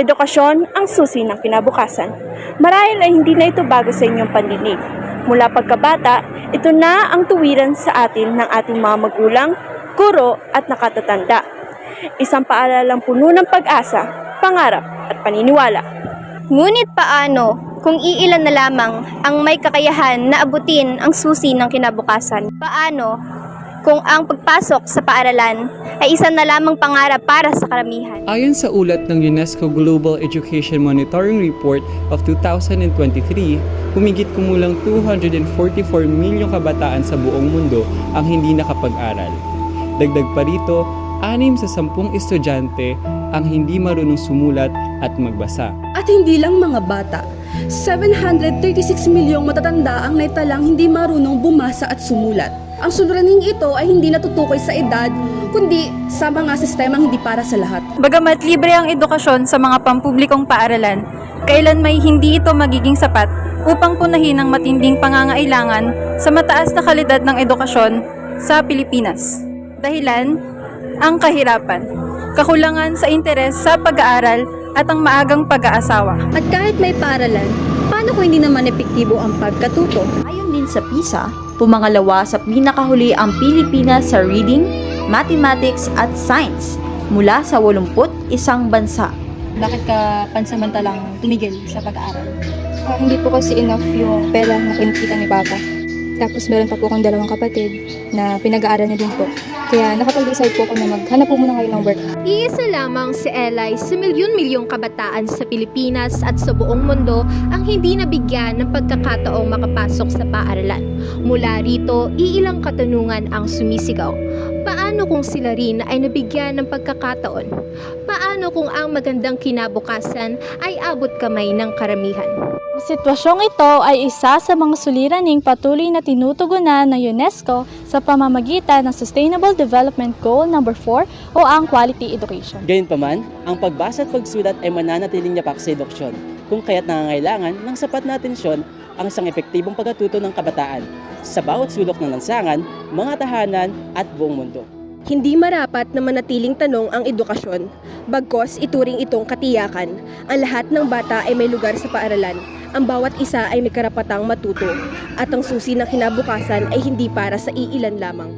Edukasyon ang susi ng kinabukasan. Marahil ay hindi na ito bago sa inyong pandinig. Mula pagkabata, ito na ang tuwiran sa atin ng ating mga magulang, guro at nakatatanda. Isang paaralang puno ng pag-asa, pangarap at paniniwala. Ngunit paano kung iilan na lamang ang may kakayahan na abutin ang susi ng kinabukasan? Paano kung ang pagpasok sa paaralan ay isa na lamang pangarap para sa karamihan? Ayon sa ulat ng UNESCO Global Education Monitoring Report of 2023, humigit kumulang 244 milyong kabataan sa buong mundo ang hindi nakapag-aral. Dagdag pa rito, 6 sa 10 estudyante ang hindi marunong sumulat at magbasa. At hindi lang mga bata, 736 milyong matatanda ang naitalang hindi marunong bumasa at sumulat. Ang suliraning ito ay hindi natutukoy sa edad, kundi sa mga sistemang hindi para sa lahat. Bagamat libre ang edukasyon sa mga pampublikong paaralan, kailan may hindi ito magiging sapat upang punahin ang matinding pangangailangan sa mataas na kalidad ng edukasyon sa Pilipinas. Dahilan, ang kahirapan, kakulangan sa interes sa pag-aaral at ang maagang pag-aasawa. At kahit may paaralan, paano kung hindi naman epektibo ang pagkatuto? Ayon din sa PISA, pumangalawa sa pinakahuli ang Pilipinas sa reading, mathematics at science mula sa 81 bansa. Bakit ka pansamantalang tumigil sa pag-aaral? Hindi po kasi enough yung pera na kinikita ni Papa. Tapos meron pa po akong 2 kapatid na pinag-aaral niya din po. Kaya nakapag-decide po ako na maghanap po muna ngayon ng work. Iisa lamang si Eli sa milyon-milyong kabataan sa Pilipinas at sa buong mundo ang hindi nabigyan ng pagkakataong makapasok sa paaralan. Mula rito, iilang katanungan ang sumisigaw. Paano kung sila rin ay nabigyan ng pagkakataon? Paano kung ang magandang kinabukasan ay abot kamay ng karamihan? Ang sitwasyong ito ay isa sa mga suliraning patuloy na tinutugunan ng UNESCO sa pamamagitan ng Sustainable Development Goal No. 4 o ang Quality Education. Gayunpaman, ang pagbasa at pagsulat ay mananatiling yapak sa edukasyon, kung kaya't nangangailangan ng sapat na atensyon ang isang epektibong pagkatuto ng kabataan sa bawat sulok ng lansangan, mga tahanan at buong mundo. Hindi marapat na manatiling tanong ang edukasyon, bagkos ituring itong katiyakan. Ang lahat ng bata ay may lugar sa paaralan. Ang bawat isa ay may karapatang matuto, at ang susi ng kinabukasan ay hindi para sa iilan lamang.